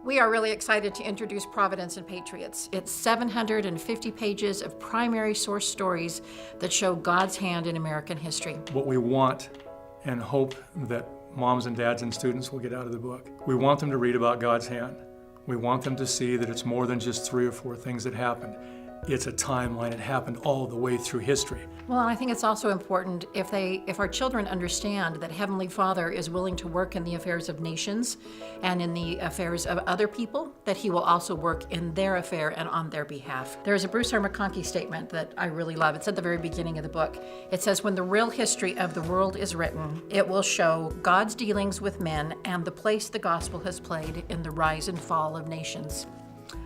We are really excited to introduce Providence and Patriots. It's 750 pages of primary source stories that show God's hand in American history. What we want and hope that moms and dads and students will get out of the book. We want them to read about God's hand. We want them to see that it's more than just 3 or 4 things that happened. It's a timeline. It happened all the way through history. Well, I think it's also important if our children understand that Heavenly Father is willing to work in the affairs of nations and in the affairs of other people, that He will also work in their affair and on their behalf. There's a Bruce R. McConkie statement that I really love. It's at the very beginning of the book. It says, "When the real history of the world is written, it will show God's dealings with men and the place the gospel has played in the rise and fall of nations."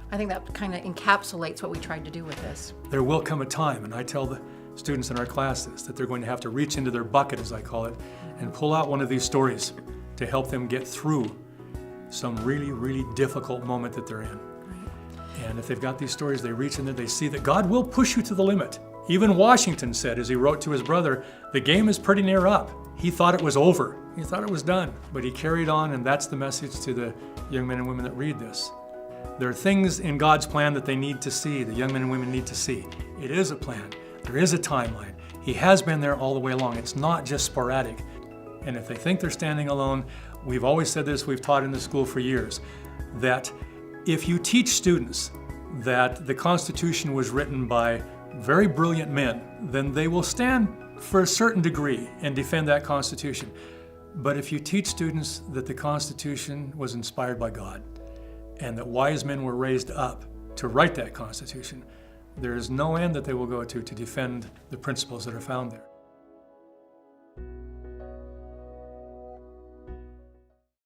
I think that kind of encapsulates what we tried to do with this. There will come a time, and I tell the students in our classes that they're going to have to reach into their bucket, as I call it, and pull out one of these stories to help them get through some really, really difficult moment that they're in. And if they've got these stories, they reach in there, they see that God will push you to the limit. Even Washington said, as he wrote to his brother, the game is pretty near up. He thought it was over. He thought it was done. But he carried on, and that's the message to the young men and women that read this. There are things in God's plan that they need to see, the young men and women need to see. It is a plan. There is a timeline. He has been there all the way along. It's not just sporadic. And if they think they're standing alone, we've always said this, we've taught in the school for years, that if you teach students that the Constitution was written by very brilliant men, then they will stand for a certain degree and defend that Constitution. But if you teach students that the Constitution was inspired by God, and that wise men were raised up to write that Constitution, there is no end that they will go to defend the principles that are found there.